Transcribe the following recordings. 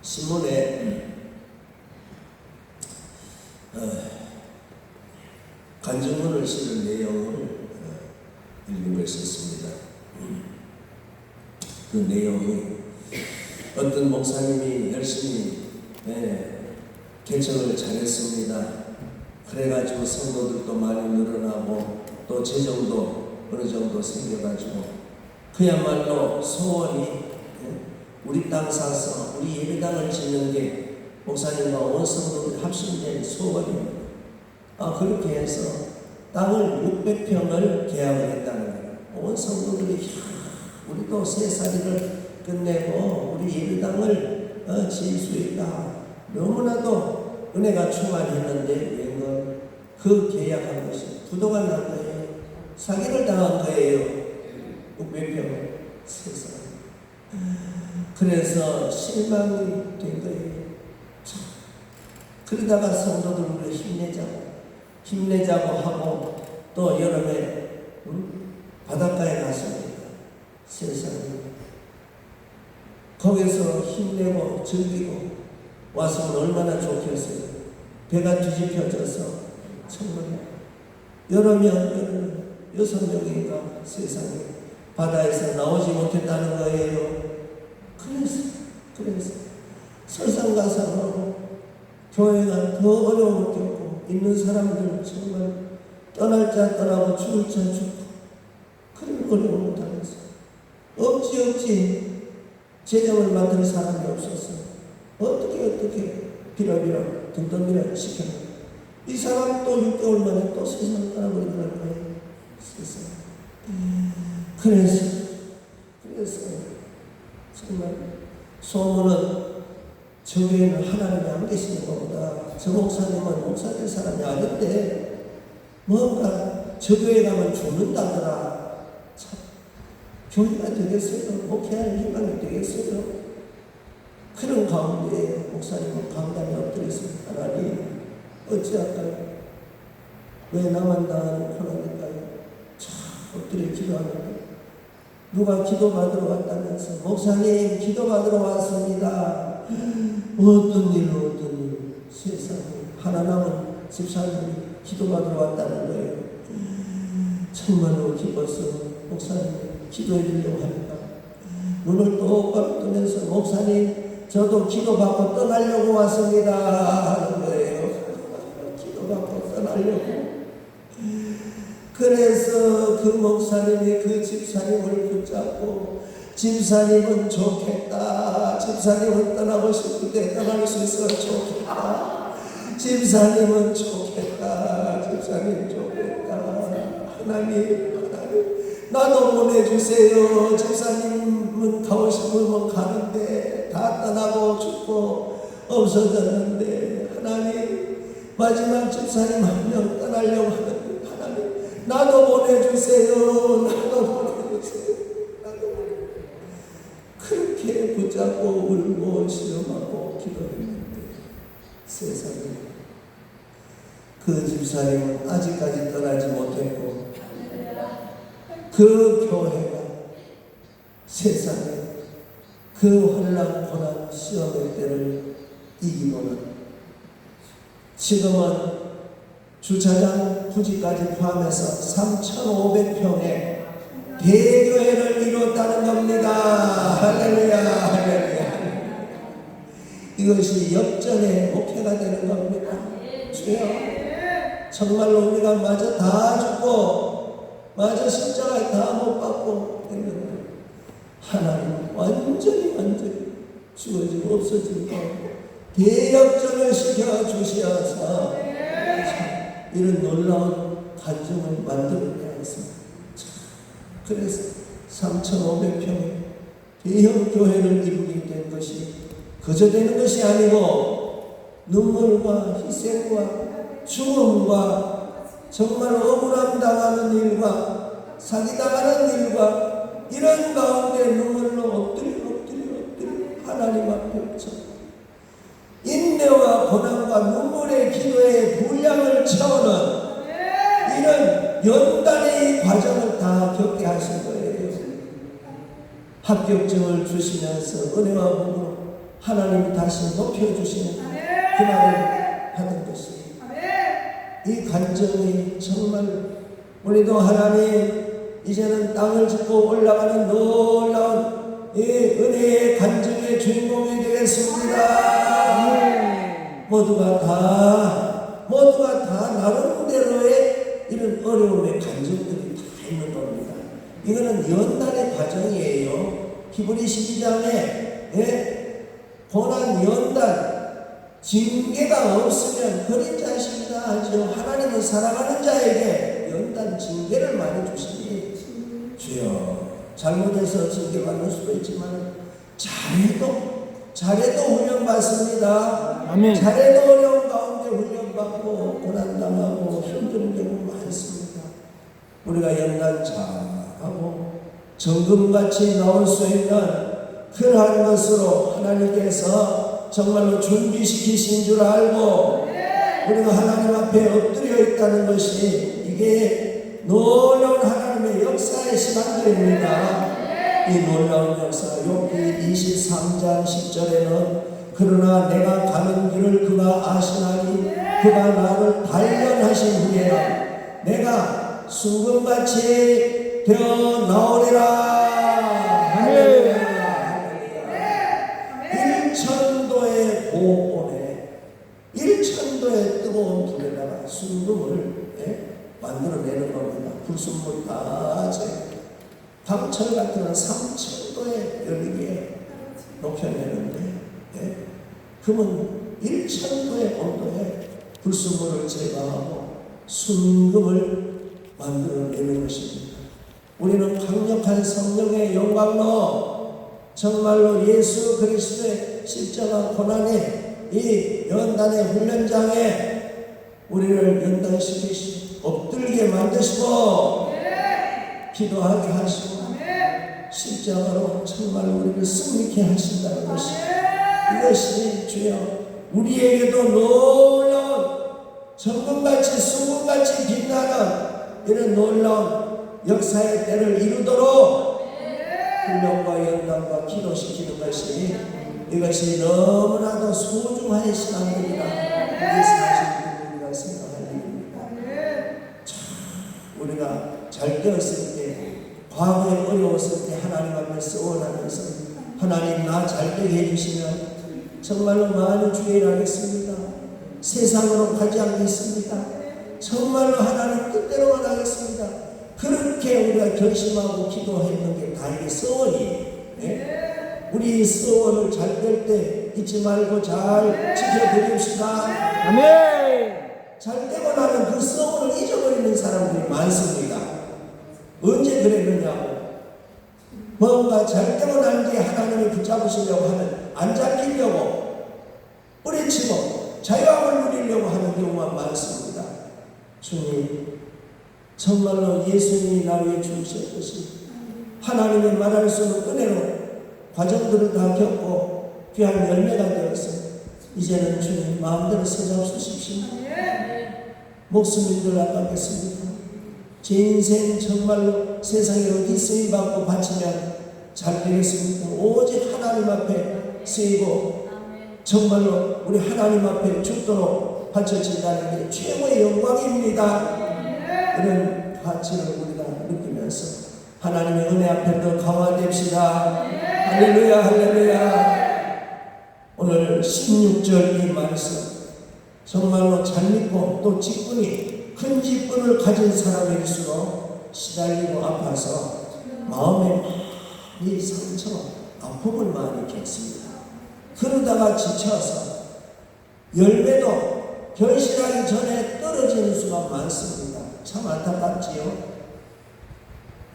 신문에 간증문을 실은 내용을 읽은 것이었습니다. 그 내용이 어떤 목사님이 열심히 개척을 잘했습니다. 그래가지고 성도들도 많이 늘어나고 또 재정도 어느 정도 생겨가지고 그야말로 소원이 우리 땅 사서 우리 예배당을 짓는 게 목사님과 온 성도들이 합심된 소원입니다. 그렇게 해서 땅을 600평을 계약을 했다는 거예요. 온 성도들이 우리도 새살이를 끝내고 우리 예배당을 지을 수 있다. 너무나도 은혜가 충만했는데 웬걸 그 계약한 것이 부도가 난 거예요. 사기를 당한 거예요. 600평 세상. 그래서 실망이 된 거예요. 그러다가 성도들 우리 힘내자고 하고 또 여름에 바닷가에 갔습니다. 세상에 거기서 힘내고 즐기고 왔으면 얼마나 좋겠어요. 배가 뒤집혀져서 정말 여러 명 6명인가 세상에 바다에서 나오지 못했다는 거예요. 그래서 설상가상하고 교회가 더 어려움을 겪고 있는 사람들 정말 떠날 자 떠나고 죽을 자 죽고 그런 어려움을 당해서 어찌 재정을 만들 사람이 없었어요. 어떻게 비라비라 든든비라 시켰나. 이 사람 또 6개월 만에 또 세상 떠나버리는 거예요. 세상. 그래서 정말 소문은 저 교회는 하나님이 안 계시는 것보다 저 목사님은 목사 될 사람이 아닌데 뭔가 저 교회 가면 죽는다더라. 참 교회가 되겠어요? 목회할 희망이 되겠어요? 그런 가운데 목사님은 강단에 엎드렸습니다. 하나님 어찌할까요? 왜 나만 당하는 고난일까요? 참 엎드려 기도하는데 누가 기도받으러 왔다면서 목사님 기도받으러 왔습니다. 어떤 일로 세상에 하나 남은 집사님이 기도받으러 왔다는 거예요. 정말로 기뻐서 목사님 기도해 주려고 하니까 눈을 똑바로 뜨면서 목사님 저도 기도받고 떠나려고 왔습니다 하는 거예요. 기도받고 떠나려고. 그래서 그 목사님이 그 집사님을 붙잡고 집사님은 좋겠다. 집사님은 떠나고 싶은데 떠날 수 있어 좋겠다. 집사님은 좋겠다. 집사님 좋겠다. 하나님 나도 보내주세요. 집사님은 가고 싶으면 가는데 다 떠나고 죽고 없어졌는데 하나님 마지막 집사님 한 명 떠나려고 하는데 하나님 나도 보내주세요. 나도 보내주세요. 그렇게 붙잡고 울고 시험하고 기도했는데 세상에 그 집사님은 아직까지 떠나지 못했고 그 교회가 세상에 그 환난 고난 시험의 때를 이기고는 지금은 주차장 부지까지 포함해서 3,500평의 대교회를 이뤘다는 겁니다. 할렐루야 할렐루야. 이것이 역전의 목회가 되는 겁니다. 주여 정말로 우리가 마저 다 죽고 마저 십자가에 다 못 받고 있는 하나님 완전히 죽어지고 없어지고 대역전을 시켜주시어서 이런 놀라운 간증을 만들어내야 했습니다. 그래서 3,500평의 대형 교회를 이루게 된 것이 그저 되는 것이 아니고 눈물과 희생과 죽음과 정말 억울함 당하는 일과 사기당하는 일과 이런 가운데 눈물로 엎드려 하나님 앞에 쳐 인내와 고난과 눈물의 기도의 분량을 채우는 이런 연단의 과정을 다 겪게 하신 거예요. 합격증을 주시면서 은혜와 복으로 하나님이 다시 높여주시는 그날을 받은 것이 이 간증이 정말 우리도 하나님 이제는 땅을 짚고 올라가는 놀라운 이 은혜의 간증의 주인공이 되겠습니다. 모두가 다 나름대로의 이런 어려움의 간증들이 다 있는 겁니다. 이거는 연단의 과정이에요. 히브리 12장에 고난 연단 징계가 없으면 버린 자식이다 하죠. 하나님은 사랑하는 자에게 연단 징계를 많이 주시니 주여 잘못해서 징계받는 수도 있지만 잘해도 훈련받습니다. 아멘. 잘해도 어려운 가운데 훈련받고 고난당하고 힘든 경우 많습니다. 우리가 연단 잘하고 정금같이 나올 수 있는 그러한 것으로 하나님께서 정말로 준비시키신 줄 알고 우리가 하나님 앞에 엎드려 있다는 것이 이게 놀라운 하나님의 역사의 시간들입니다. 이 놀라운 역사 욥기 23장 10절에는 그러나 내가 가는 길을 그가 아시나니 그가 나를 단련하신 후에는 내가 순금같이 되어 나오리라. 일천도의 고온에 일천도의 뜨거운 불에다가 순금을 만들어내는 겁니다. 불순물 다 강철 같은 건 3천도에 열리게 높여내는데 그러면 1천도의 온도에 불순물을 제거하고 순금을 만들어내는 것입니다. 우리는 강력한 성령의 영광로 정말로 예수 그리스도의 십자가 고난의 이 연단의 훈련장에 우리를 연단시키시고 엎들게 만드시고 기도하게 하시고 십자가로 정말 우리를 승리케 하신다는 것이 이것이 주여 우리에게도 놀라운 정금같이 순금같이 빛나는 이런 놀라운 역사의 때를 이루도록 훈련과 연단과 기도시키는 것이 이것이 너무나도 소중한 시간들이라 우리 사실 우리가 생각할 일입니다. 우리가 잘 되었을 때 과거에 어려웠을 때 하나님 앞에 원하면서 하나님 나 잘되게 해주시면 정말로 많은 주의를 하겠습니다. 세상으로 가지 않겠습니다. 정말로 하나님 뜻대로만 하겠습니다. 그렇게 우리가 결심하고 기도했는 게 다 이게 서원이에요. 우리 서원을 잘 될 때 잊지 말고 잘 지켜드립시다. 아멘. 잘 되고 나면 그 서원을 잊어버리는 사람들이 많습니다. 언제 그랬느냐고. 뭔가 잘 되고 난 뒤에 하나님이 붙잡으시려고 하면 안 잡히려고 뿌리치고 자유함을 누리려고 하는 경우가 많습니다. 주님 정말로 예수님이 나 위해 주셨듯이 하나님의 말할 수 없는 은혜로 과정들을 다 겪고 귀한 열매가 되었어요. 이제는 주님 마음대로 세잡수십시오. 목숨을 들어가겠습니다. 제 인생 정말로 세상에 어디 쓰임받고 바치면 잘 되겠습니다. 오직 하나님 앞에 쓰이고 정말로 우리 하나님 앞에 죽도록 바쳐진다는 게 최고의 영광입니다. 이런 가치를 우리가 느끼면서 하나님의 은혜 앞에 더 강화됩시다. 할렐루야 할렐루야. 오늘 16절 이 말씀 정말로 잘 믿고 또 직분이 큰 직분을 가진 사람일수록 시달리고 아파서 마음에 많이 상처 아픔을 많이 겪습니다. 그러다가 지쳐서 열매도 결실하기 전에 떨어지는 수가 많습니다. 참 안타깝지요.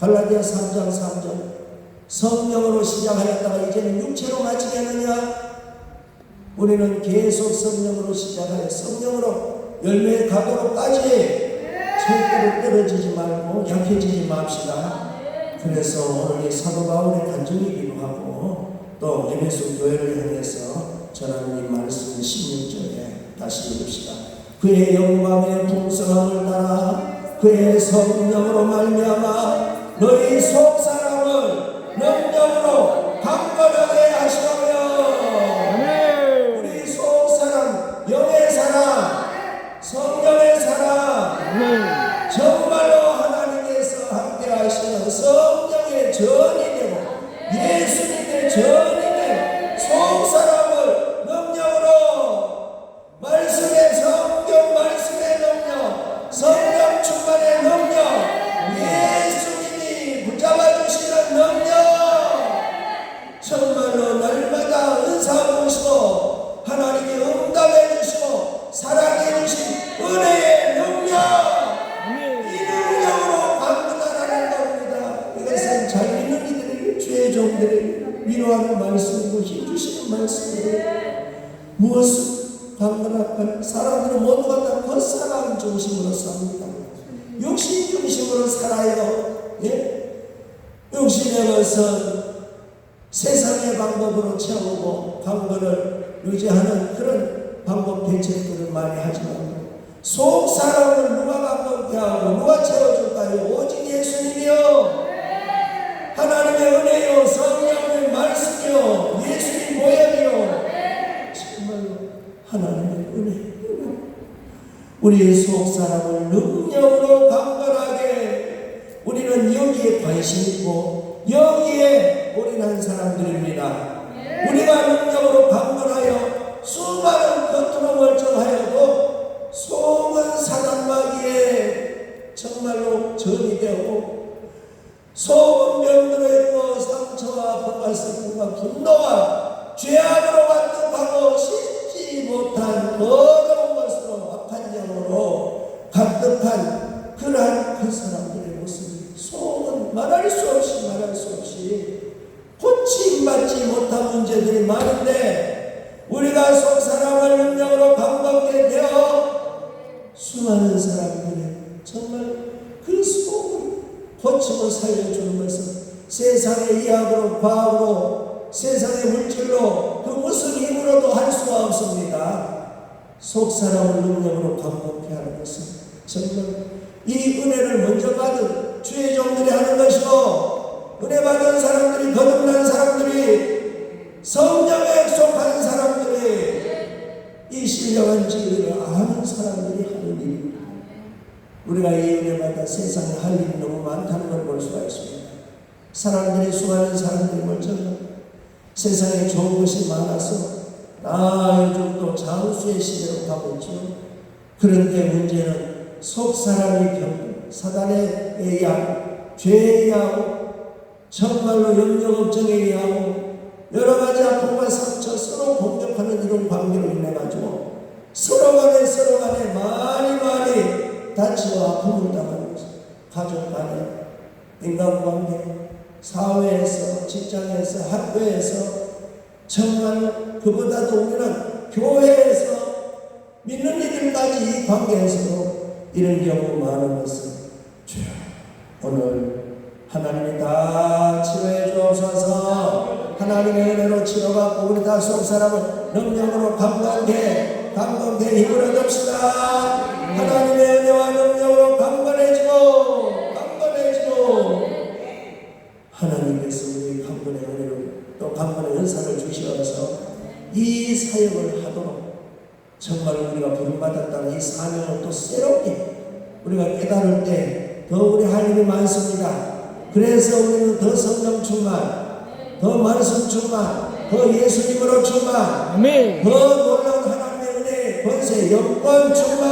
갈라디아 3장 3절 성령으로 시작하였다가 이제는 육체로 마치겠느냐? 우리는 계속 성령으로 시작하여 성령으로 열매에 가도록까지 절대로 떨어지지 말고 약해지지 맙시다. 그래서 오늘 이 사도 바울의 간증이기도 하고 또 에베소 교회를 향해서 전하는 이 말씀 16절에 다시 읽읍시다. 그의 영광의 풍성함을 따라 그의 성령으로 말미암아 너희 속사람을 능력으로 강건하게 하시오며 도와주시고 하나님이 응답해 주시고 사랑해 주신 은혜의 능력, 이 능력으로 강건하라는 겁니다. 이것은 잘 믿는 이들에게, 주의 종들에게 위로하는 말씀이고 힘주시는 말씀이에요. 무엇을 강건할까요? 사람들은 모두가 다 겉사람 중심으로 삽니다. 육신 중심으로 살아요. 예? 육신의 것은 세상의 방법으로 채우고 강건을 유지하는 그런 방법 대책들을 많이 하지만 속 사람을 누가 강건케 하고 누가 채워줄까요? 오직 예수님이요, 하나님의 은혜요, 성령의 말씀이요, 예수님 모양이요, 정말로 하나님의 은혜. 우리의 속 사람을 능력으로 강건하게, 우리는 여기에 관심 있고 여기에 올인한 사람들입니다. 우리가 능력으로 강건하여 수많은 겉으로 멀쩡하여도 속은 사단마귀에 정말로 전이 되고 속은 병들어 있고 상처와 아픔과 슬픔과 분노와 죄악으로 완독하고 씻지 못한 더러운 것으로 악한 영으로 가득한 그러한 그 사람들의 모습이, 속은 말할 수 없이 고침받지 못한 문제들이 많은데 우리가 속 사람을 능력으로 강건케 되어 수많은 사람들의 정말 그 속을 고치고 살려주는 것은 세상의 의학으로, 과학으로, 세상의 물질로, 그 무슨 힘으로도 할 수가 없습니다. 속 사람을 능력으로 강건케 하는 것은 정말 이 은혜를 먼저 받은 주의 종들이 하는 것이고, 은혜 받은 사람들이, 거듭난 사람들이, 성령에 속한 사람들이, 이 신령한 진리를 아는 사람들이 하는 일입니다. 우리가 이 은혜 받아 세상에 할 일이 너무 많다는 걸 볼 수가 있습니다. 사람들이, 수많은 사람들이 멀쩡하고 세상에 좋은 것이 많아서 요즘 또 장수의 시대로 가고 있죠. 그런데 문제는 속 사람이 병든 사단에 의하고 죄에 의하고 정말로 영역업정에 의하고 여러 가지 아픔과 상처, 서로 공격하는 이런 관계로 인해 가지고 서로 간에 많이 다치고 아픔을 당하는 것입니다. 가족 간에, 인간관계, 사회에서, 직장에서, 학교에서, 정말 그보다도 우리는 교회에서 믿는 이들까지 이 관계에서도 이런 경우 많은 것은 주여, 오늘 하나님이 다 치료해 주옵소서. 하나님의 은혜로 치료받고 우리 다 속 사람을 능력으로 강건케 힘을 얻읍시다. 하나님의 은혜와 능력으로 강건해지고 하나님께서 우리 강건의 은혜로 또 강건의 은사를 주시어서 이 사역을 하도록 정말 우리가 부름받았다는 이 사명을 또 새롭게 우리가 깨달을 때 더 우리 할 일이 많습니다. 그래서 우리는 더 성령 충만, 더 말씀 충만, 더 예수님으로 충만, 아멘. 더 놀라운 하나님의 은혜, 권세, 영광 충만,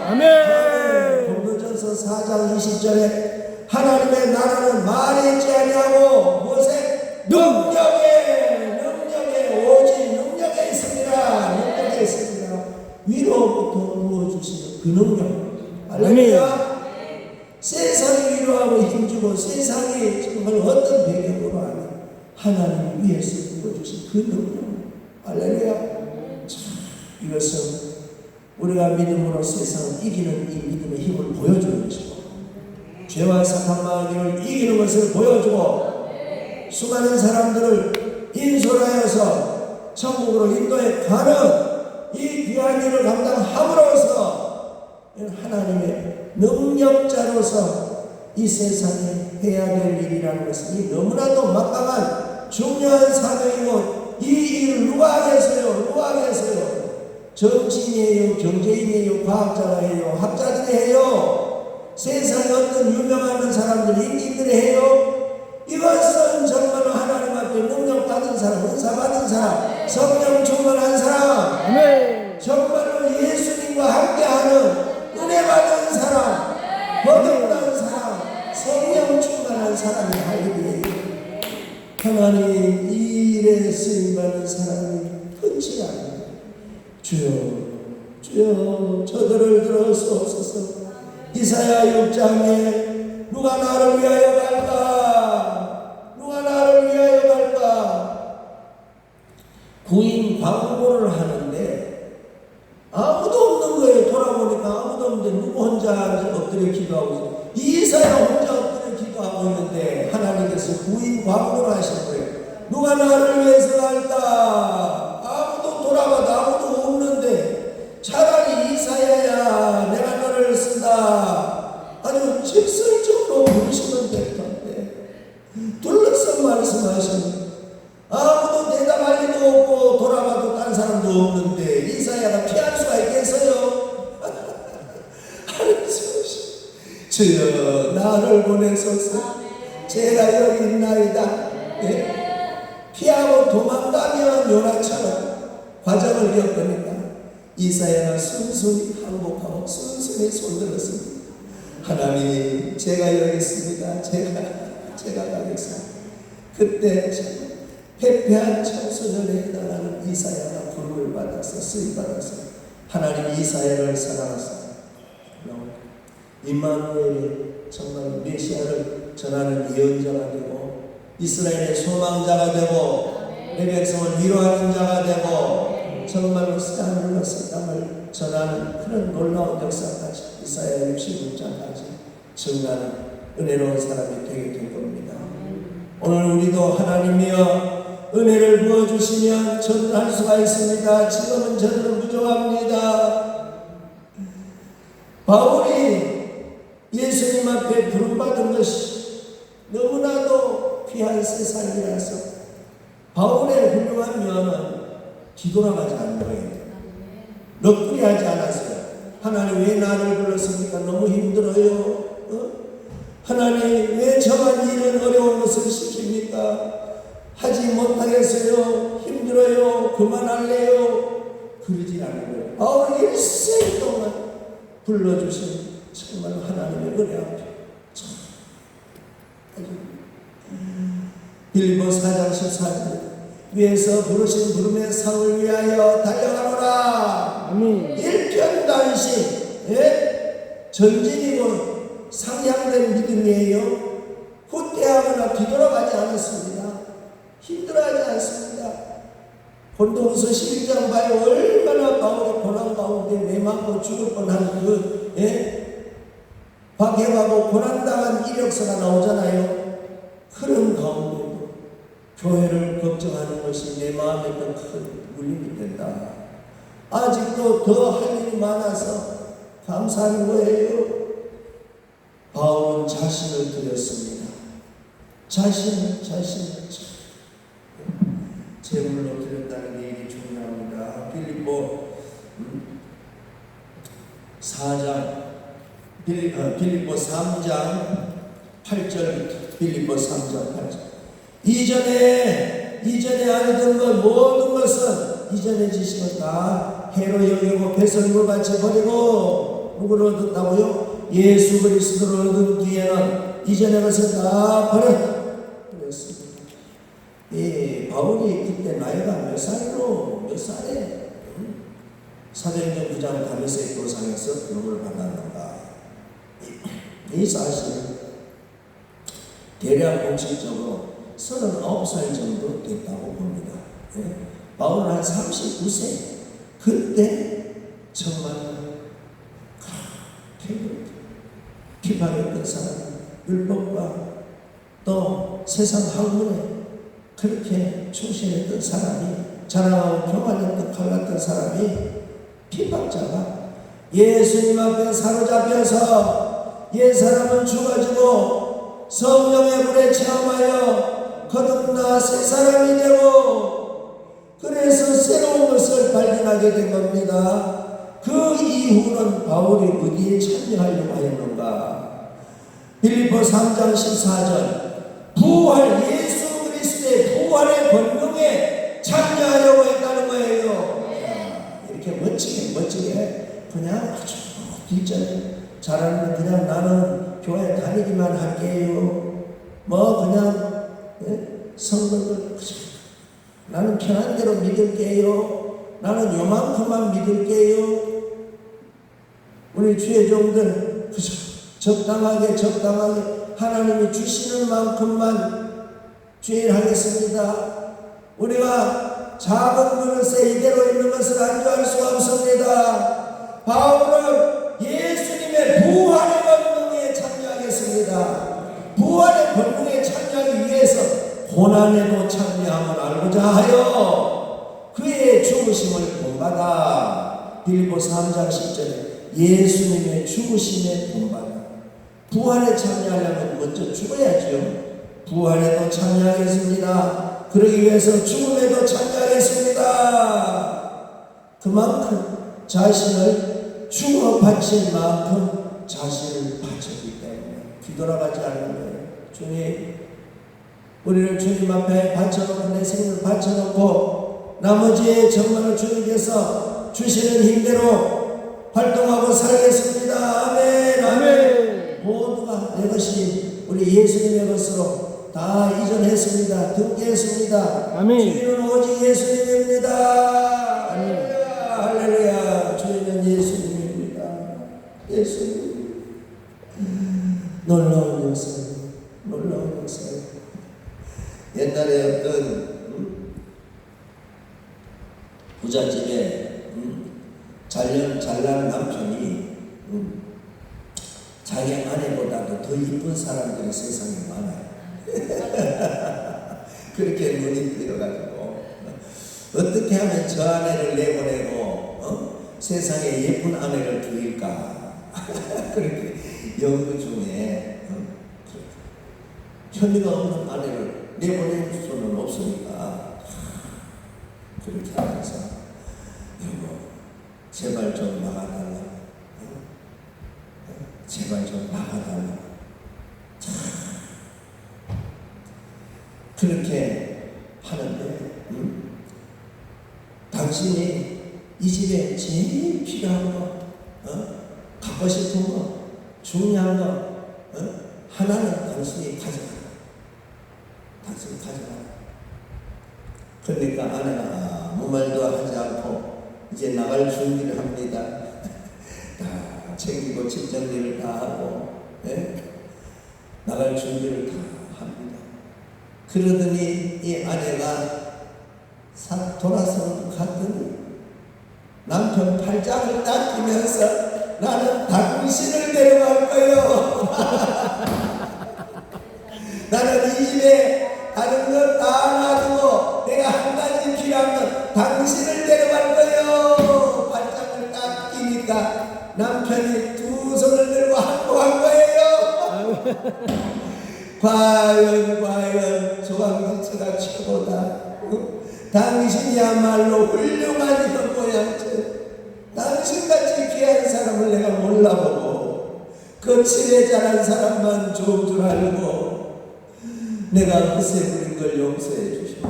아멘. 고린도전서 4장 20절에 하나님의 나라는 말에 있지 아니하고 무엇에? 능력에 오직 능력에 있습니다. 위로부터 부어주시는 그 능력. 할렐루야. 세상이 위로하고 힘주고 세상이 정말 어떤 배경으로 하는 하나님 위에서 부어주신 그 능력. 할렐루야. 이것은 우리가 믿음으로 세상을 이기는 이 믿음의 힘을 보여주는 것이고, 죄와 사탄 마귀를 이기는 것을 보여주고, 수많은 사람들을 인솔하여서 천국으로 인도해 가는 이 귀한 일을 감당함으로써 하나님의 능력자로서 이 세상에 해야 될 일이라는 것은 너무나도 막강한 중요한 사명이고, 이 일을 누가 하겠어요? 정치인이에요, 경제인이에요, 과학자가 해요, 학자들이 해요, 세상에 어떤 유명한 사람들이, 인기들이 해요. 이것은 정말로 하나님 앞에 능력 받은 사람, 은사 받은 사람, 성령 충만한 사람, 아멘. 정말로 예수님과 함께하는 은혜 받은 사람, 거듭난 사람, 성령 충만한 사람이 할 일이에요. 하나님 이 일에 쓰임받는 사람이 그 뜻이 아닙니다. 주여, 주여, 저들을 들어주옵소서. 이사야 6장에 누가 나를 위하여 갈까? 누가 나를 위하여 갈까? 구인 광고를 하는데 아무도 없는 거예요. 돌아보니까 아무도 없는데 누구 혼자 엎드려 기도하고 있어요. 이사야 혼자 엎드려 기도하고 있는데 하나님께서 구인 광고를 하신 거예요. 누가 나를 위해서 갈까? 아무도 돌아봐도 아무도 없는데 차라리 이사야야 내가 너를 쓴다. 아주 직설적으로 부르시면 될 텐데 둘러서 말씀하시는 아무도 대답할 리도 없고 돌아봐도 딴 사람도 없는데 이사야가 피할 수가 있겠어요? 주여 나를 보내소서. 제가 여기 있나이다. 피하고 도망가면 요나처럼 과정을 겪으니까 이사야가 순순히 항복하고 순순히 손들었습니다. 하나님 제가 여기 있습니다. 제가 가겠습니다. 그때 패패한 청소년에 해당하는 이사야가 부름을 받아서 쓰임받아서 하나님 이사야를 사랑하사 임마누엘이 정말 메시아를 전하는 예언자가 되고 이스라엘의 소망자가 되고 내 백성을 위로하는 자가 되고 정말로 하늘로서 땅을 전하는 그런 놀라운 역사까지 이사야 66장까지 증가하는 은혜로운 사람이 되게 될 겁니다. 오늘 우리도 하나님이여 은혜를 부어주시면 전할 수가 있습니다. 지금은 저는 부족합니다. 바울이 예수님 앞에 부름받은 것이 너무나도 귀한 세상이라서 바울의 훌륭한 면은 뒤돌아가지 않는 거예요. 넋두리 하지 않았어요. 하나님 왜 나를 불렀습니까? 너무 힘들어요. 하나님 왜 저만 이런 어려운 것을 시킵니까? 하지 못하겠어요. 힘들어요. 그만할래요. 그러지 않은 거예요. 바울 일생 동안 불러주신 정말 하나님의 은혜 앞에 빌립보 4장 14절 위에서 부르신 부름의 상을 위하여 달려가노라. 일편단심 전진이고 상향된 믿음이에요. 후퇴하거나 뒤돌아가지 않았습니다. 힘들어하지 않습니다. 본도후서 11장 봐요. 얼마나 바울의 고난 가운데 매맞고 죽을 뻔한 박해하고 고난당한 이력서가 나오잖아요. 그런 가운데도 교회를 걱정하는 것이 내 마음에 더 큰 물림이 된다. 아직도 더 할 일이 많아서 감사하는 거예요. 바울은 자신을 드렸습니다. 자신을 제물로 드렸다는 게 일이 중요합니다. 빌립보 3장 8절 빌립보 3장 8절 이전에 아니던 것 모든 것은 이전의 지식은 다 해로 여기고 배설물 같이 버리고 누구를 얻었다고요? 예수 그리스도를 얻은 뒤에는 이전의 것은 다 버렸다 그랬습니다. 바울이 그때 나이가 몇 살에 사도행전 9장 다메섹 도상에서 부름을 받았는가? 이 사실은 대략 공식적으로 39살 정도 됐다고 봅니다. 바울은 한 39세 그때 정말 피발했던 사람, 율법과 또 세상 학문에 그렇게 충실했던 사람이 자랑하고 교만했던 갈랐던 사람이 피박자가 예수님 앞에 사로잡혀서 옛사람은 죽어지고 성령의 불에 체험하여 거듭나 새 사람이 되고 그래서 새로운 것을 발견하게 된 겁니다. 그 이후는 바울이 어디에 참여하려고 하였는가? 빌립보 3장 14절 부활 예수 그리스도의 부활의 권능에 참여하려고 했다는 거예요. 이렇게 멋지게 그냥 아주 뒷전에 잘하는 그냥 나는 교회 다니기만 할게요. 그냥 성경을 나는 편한 대로 믿을게요. 나는 요만큼만 믿을게요. 우리 주의 종들 적당하게 하나님이 주시는 만큼만 주일하겠습니다. 우리가 작은 그릇에 이대로 있는 것을 안주할 수 없습니다. 바울은 예수님의 부활의 권능에 참여하겠습니다. 부활의 권능에 참여하기 위해서 고난에도 참여함을 알고자 하여 그의 죽으심을 본받아. 빌립보서 3장 10절에 예수님의 죽으심에 본받아. 부활에 참여하려면 먼저 죽어야죠. 부활에도 참여하겠습니다. 그러기 위해서 죽음에도 참여하겠습니다. 그만큼 자신을 죽어 바칠 만큼 자신을 바쳤기 때문에 뒤돌아가지 않는 거예요. 주님, 우리를 주님 앞에 바쳐놓고 내 생을 바쳐놓고 나머지의 정말을 주님께서 주시는 힘대로 활동하고 살겠습니다. 아멘. 아멘. 모두가 내 것이 우리 예수님의 것으로 다 이전했습니다. 등기했습니다. 아멘. 주인은 오직 예수님입니다. 할렐루야. 할렐루야. 주인은 예수님입니다. 예수님. 놀라운 역사. 놀라운 역사. 옛날에 어떤 부잣집에 잘난 남편이 자기 아내보다도 더 이쁜 사람들이 세상에 많아요. 그렇게 눈이 뜨여가지고 어떻게 하면 저 아내를 내보내고 세상에 예쁜 아내를 두일까. 그렇게 연구 중에 현미가 없는 아내를 내보낼 수는 없으니까 그렇게 하면서 여보 제발 좀 나가달라. 제발 좀 나가달라. 그렇게 하는데 당신이 이 집에 제일 필요한 거, 갖고 싶은 거, 중요한 거 하나는 당신이 가져가라. 당신이 가져가라. 그러니까 아내가 아무 말도 하지 않고 이제 나갈 준비를 합니다. 다 챙기고 집 정리를 다 하고 나갈 준비를 다 합니다. 그러더니 이 아내가 싹 돌아서 갔더니 남편 팔짱을 딱 끼면서 나는 당신을 데려갈 거요. 나는 이 집에 다른 것 다 놔두고 내가 한 가지 필요한 건 당신을 데려갈 거요. 팔짱을 딱 끼니까 남편이 두 손을 들고 항복한 거예요. 과연 조항지처가 최고다. 당신이야말로 훌륭한 현모양처. 당신같이 귀한 사람을 내가 몰라보고 거칠에 자란 사람만 좋은 줄 알고 내가 그새 부린 걸 용서해 주시고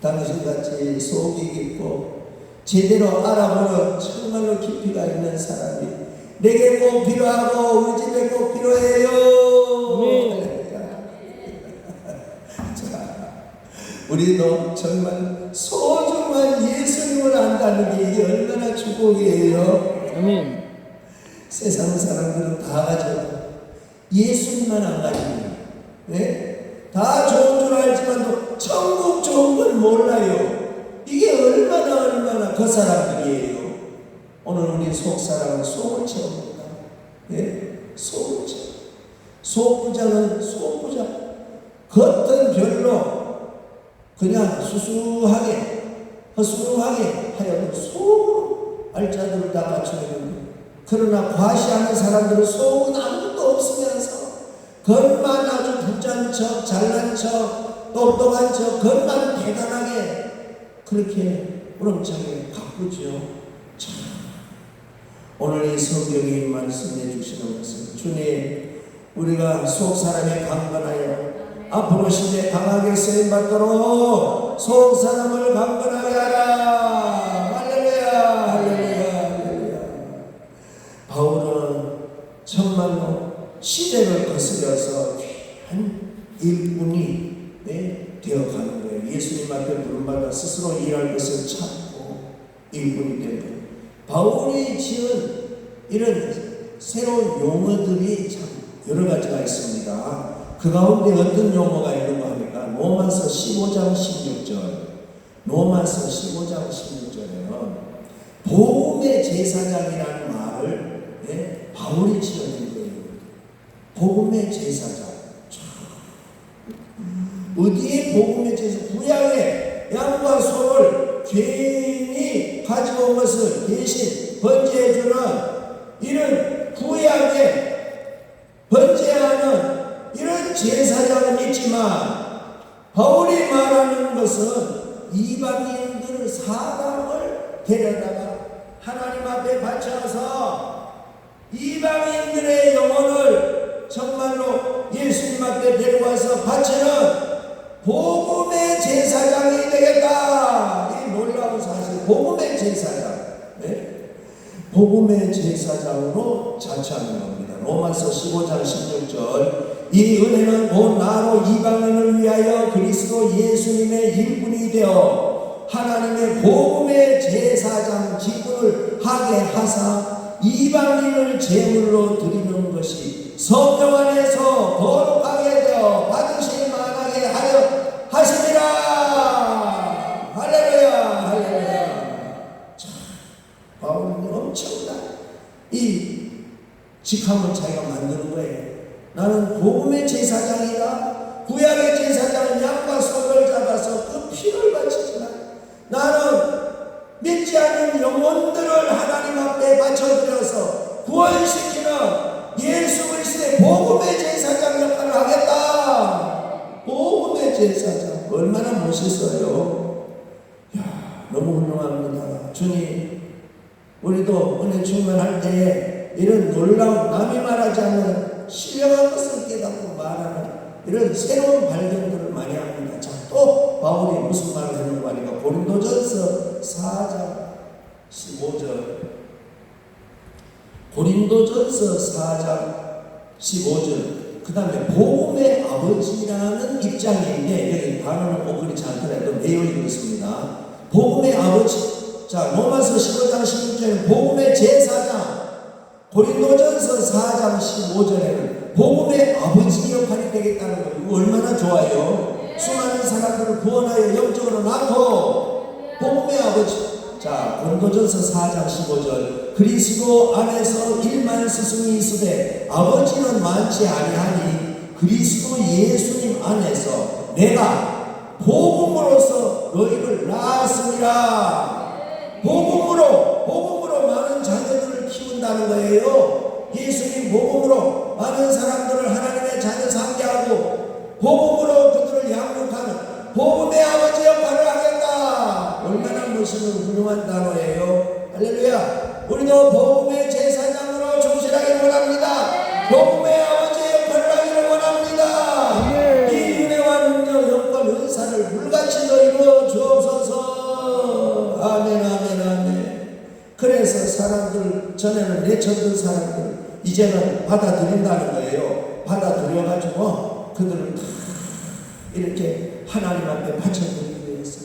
당신같이 속이 깊고 제대로 알아보는 정말로 깊이가 있는 사람이 내게 꼭 필요하고 우리 집에 꼭 필요해요. 자, 우리도 정말 소중한 예수님을 안다는 게 이게 얼마나 축복이에요. 아멘. 세상 사람들은 다 가져 예수님만 안 가지고 다 좋은 줄 알지만 천국 좋은 걸 몰라요. 이게 얼마나 그 사람들이에요. 오늘 우리 속 사람은 속을 채웁니다. 속을 채워. 속부자는 속부자. 겉은 별로 그냥 수수하게 허술하게 하여도 속으로 알짜들을 다 갖추어 있는데 그러나 과시하는 사람들은 속은 아무것도 없으면서 겉만 아주 부짠 척, 잘난 척, 똑똑한 척, 겉만 대단하게 그렇게 우렁차게 가꾸죠. 참, 오늘 이 성경이 말씀해 주시는 것은 주님, 우리가 속 사람에 강건하여 앞으로 시대에 강하게 쓰임받도록 속 사람을 강건하게 하라. 할렐루야, 할렐루야, 할렐루야. 바울은 정말로 시대를 거스려서 귀한 일꾼이 되어가는 거예요. 예수님 앞에 부름받아 스스로 일할 것을 참고 일꾼이 된 거예요. 바울이 지은 이런 새로운 용어들이 참 여러 가지가 있습니다. 그 가운데 어떤 용어가 있는가 하니까 로마서 15장 16절, 로마서 15장 16절에는 복음의 제사장이라는 말을 바울이 지어낸 거예요. 복음의 제사장. 어디에 복음의 제사장? 구약의 양과 소를 죄인이 가지고 온 것을 대신 번제해주는 이런 구약에 번제하는 이런 제사장은 있지만, 바울이 말하는 것은 이방인들 사람을 데려다가 하나님 앞에 바쳐서 이방인들의 영혼을 정말로 예수님 앞에 데려와서 바치는 복음의 제사장이 되겠다. 이 놀라운 사실. 복음의 제사장. 복음의 제사장으로 자처하는 겁니다. 로마서 15장 16절. 이 은혜는 곧 나로 이방인을 위하여 그리스도 예수님의 일꾼이 되어 하나님의 복음의 제사장 직분을 하게 하사 이방인을 제물로 드리는 것이 성령 안에서 거룩하게 되어 받으실 만하게 하여 하시니라. 할렐루야, 할렐루야. 자, 바울은 엄청난 이 직함을 자기가 만드는 거예요. 나는 복음의 제사장이다. 구약의 제사장은 양과 소를 잡아서 그 피를 바치지만, 나는 믿지 않는 영혼들을 하나님 앞에 바쳐드려서 구원시키는 예수 그리스도의 복음의 제사장 역할을 하겠다. 복음의 제사장 얼마나 멋있어요. 야, 너무 훌륭합니다. 주님, 우리도 은혜 충만할 때 이런 놀라운, 남이 말하지 않는 신령한 것을 깨닫고 말하는 이런 새로운 발견들을 많이 합니다. 자, 또 바울이 무슨 말을 했는가 하니까 고린도전서 4장 15절, 고린도전서 4장 15절, 그 다음에 복음의 아버지라는 입장인데, 여기 단어는 꼭 그렇지 않더라도 내용이 있습니다. 복음의 아버지. 자, 로마서 15장 16절에는 복음의 제사장, 고린도전서 4장 15절에는 복음의 아버지 역할이 되겠다는 거예요. 이거 얼마나 좋아요. 수많은 사람들을 구원하여 영적으로 낳고 복음의 아버지. 자, 고린도전서 4장 15절, 그리스도 안에서 일만 스승이 있으되 아버지는 많지 아니하니 그리스도 예수님 안에서 내가 복음으로서 너희를 낳았습니다. 복음으로 많은 자녀들을 키운다는 거예요. 예수님 복음으로 많은 사람들을 하나님의 자녀 삼게 하고 복음으로 그들을 양육하는 복음의 아버지 역할을 하겠다. 얼마나 멋있는 훌륭한 단어예요. 할렐루야. 우리도 복음의 제사장으로 충실하기를 원합니다. 복음의 아버지 역할을 하기를 원합니다. 이 은혜와 능력, 영광, 은사를 물같이 이루어 주옵소서. 아멘, 아멘, 아멘. 그래서 사람들, 전에는 내쳤던 사람들 이제는 받아들인다는 거예요. 받아들여가지고 그들을 다 이렇게 하나님 앞에 바쳐드리기 위해서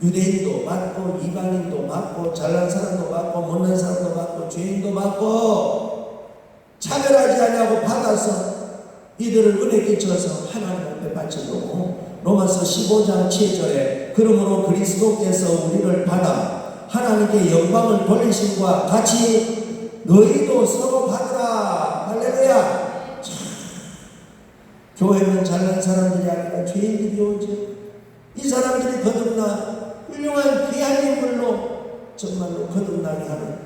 유대인도 받고 이방인도 받고 잘난 사람도 받고 못난 사람도 받고 죄인도 받고 차별하지 않냐고 받아서 이들을 은혜 끼쳐서 하나님 앞에 바쳐두고, 로마서 15장 7절에 그러므로 그리스도께서 우리를 받아 하나님께 영광을 돌리심과 같이 너희도 서로 받으라. 할렐루야. 교회는 잘난 사람들이 아니라 죄인들이 오지. 이 사람들이 거듭나 훌륭한 귀한 인물로 정말로 거듭나게 하는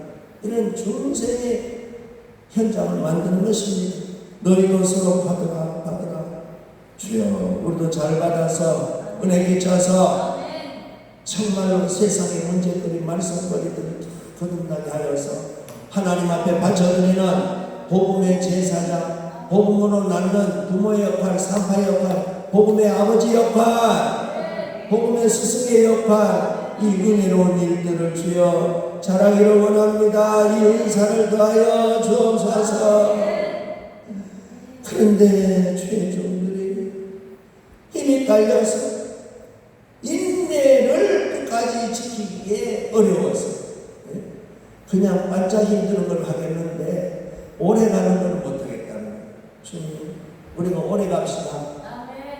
이런 중생의 현장을 만드는 것입니다. 너희도 서로 받으라, 받으라. 주여, 우리도 잘 받아서 은혜 끼쳐서 정말로 세상의 문제거리, 말썽거리들을 거듭나게 하여서 하나님 앞에 바쳐드리는 복음의 제사장, 복음으로 낳는 부모의 역할, 산파의 역할, 복음의 아버지 역할, 복음의 스승의 역할, 이 은혜로운 일들을 주여 잘하기를 원합니다. 이 은사를 더하여 주옵소서. 그런데 죄종들이 힘이 딸려서 인내를 끝까지 지키기에 어려워서 그냥 반짝 힘드는 걸 하겠는데 오래 가는 걸 못하겠다는 거예요. 주님, 우리가 오래 갑시다.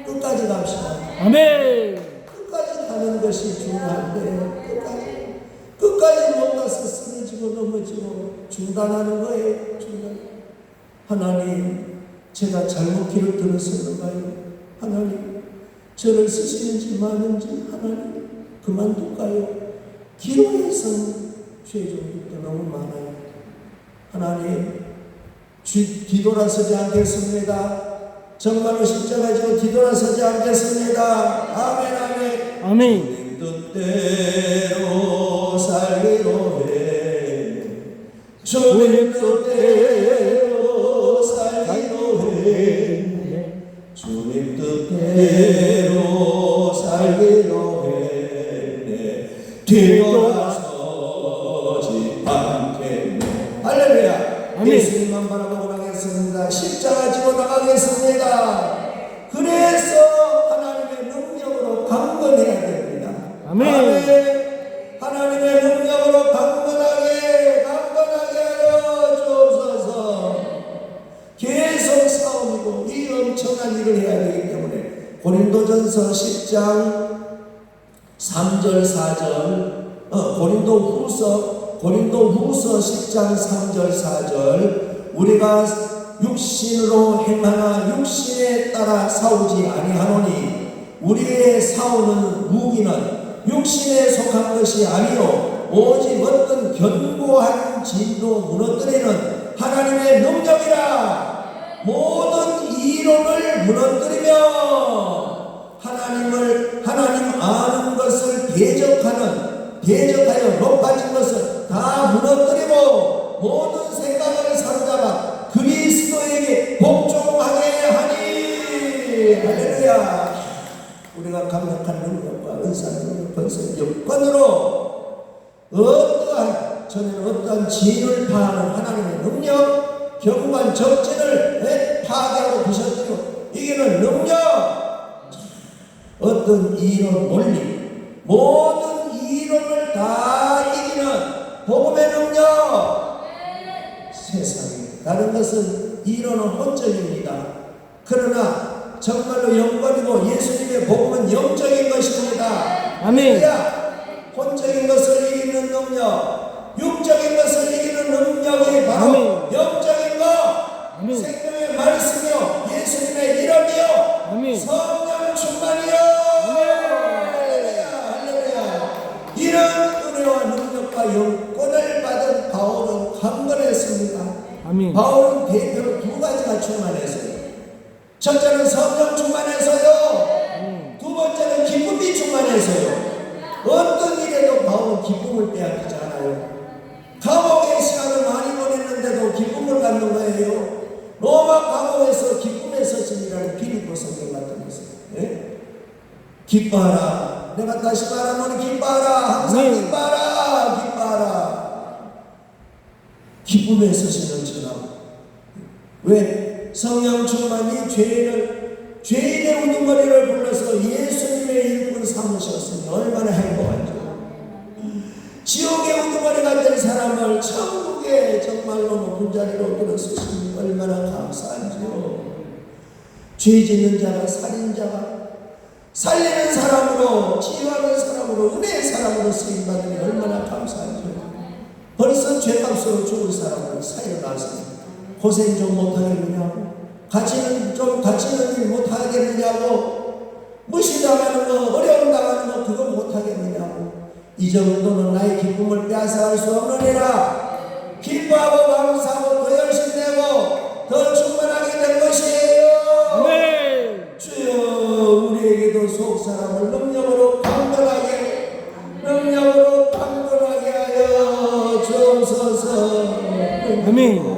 끝까지 갑시다. 아멘. 끝까지 가는 것이 중요한데 끝까지 못 가서 쓰러지고 넘어지고 중단하는 거예요. 중단. 하나님, 제가 잘못 길을 들었었는가요? 하나님, 저를 쓰시는지 마는지 하나님 그만둘까요? 기도에서 죄종들도 너무 많아요. 하나님, 뒤돌아서지 않겠습니다. 정말로 십자가 지고 뒤돌아서지 않겠습니다. 아멘, 아멘. 아멘. 주님 뜻대로 살기로 해. 주님 뜻대로 살기로 해. 주님 뜻대로 살기로 해. 뒤돌아서지 않겠네. 할렐루야. 예수님만 바라보고 나가겠습니다. 십자가 지고 나가겠습니다. 그래서 하나님의 능력으로 강건해야 됩니다. 아멘. 아멘. 하나님의 능력으로 강건하게 하여 주옵소서. 계속 싸움이고 이 엄청난 일을 해야 되기 때문에 고린도전서 10장 3절 4절 고린도후서 10장 3절 4절 우리가 육신으로 행하나 육신에 따라 싸우지 아니하노니 우리의 싸우는 무기는 육신에 속한 것이 아니요 오직 어떤 견고한 진도 무너뜨리는 하나님의 능력이라. 모든 이론을 무너뜨리며 하나님 아는 것을 대적하여 높아진 것을 다 무너뜨리고 모든 생각을 사로잡아 그리스도에게 복종하게 하니. 할렐루야. 우리가 강력한 능력과 은사 능력 번성 여건으로 어떠한 진을 파하는 하나님의 능력, 경관 적진을 파괴하고 부셔뜨리고 이기는 능력, 어떤 이론 논리, 모든 이론을 다 이기는 복음의 능력. 세상에 다른 것은 이론은 혼적입니다. 그러나 정말로 영권이고 예수님의 복음은 영적인 것입니다. 아멘. 혼적인 것을 이기는 능력, 육적인 것을 이기는 능력이 바로 아멘. 영적인 것. 아멘. 생명의 말씀이요 예수님의 이름이요 아멘. 성령 충만이요. 할렐루야. 이런 은혜와 능력과 영권을 받은 바울은 강건했습니다. 아멘. 바울은 대표로 두 가지가 충만했어요. 첫째는 성령 충만해서요. 두 번째는 기쁨이 충만해서요. 어떤 일에도 바울은 기쁨을 빼앗기지 않아요. 감옥에 시간을 많이 보냈는데도 기쁨을 갖는 거예요. 로마 감옥에서 기쁨의 서신이라는 빌립보 성경 같은 것을 기뻐하라. 내가 다시 말하노니 기뻐하라. 항상 기뻐하라. 기쁨의 서신을 전하고. 왜? 성령 충만이 죄인의 우두머리를 불러서 예수님의 일꾼 삼으셨으니 얼마나 행복한지. 지옥의 우두머리가 된 사람을 천국에 정말로 높은 자리로 들어서시니 얼마나 감사한지요. 죄 짓는 자가 살인자가 살리는 사람으로 치유하는 사람으로 은혜의 사람으로 쓰임받으니 얼마나 감사한지요. 벌써 죄값으로 죽을 사람을 살려놨으니 고생 좀 못하겠느냐고, 가치는 일 못하겠느냐고, 무시당하는 거, 어려움 당하는 거 그거 못하겠느냐고. 이 정도는 나의 기쁨을 빼앗아갈 수 없느니라. 기뻐하고 감사하고 더 열심히 되고 더 충만하게 될 것이에요. 아멘. 주여, 우리에게도 속사람을 능력으로 강건하게 하여 주옵소서. 아멘.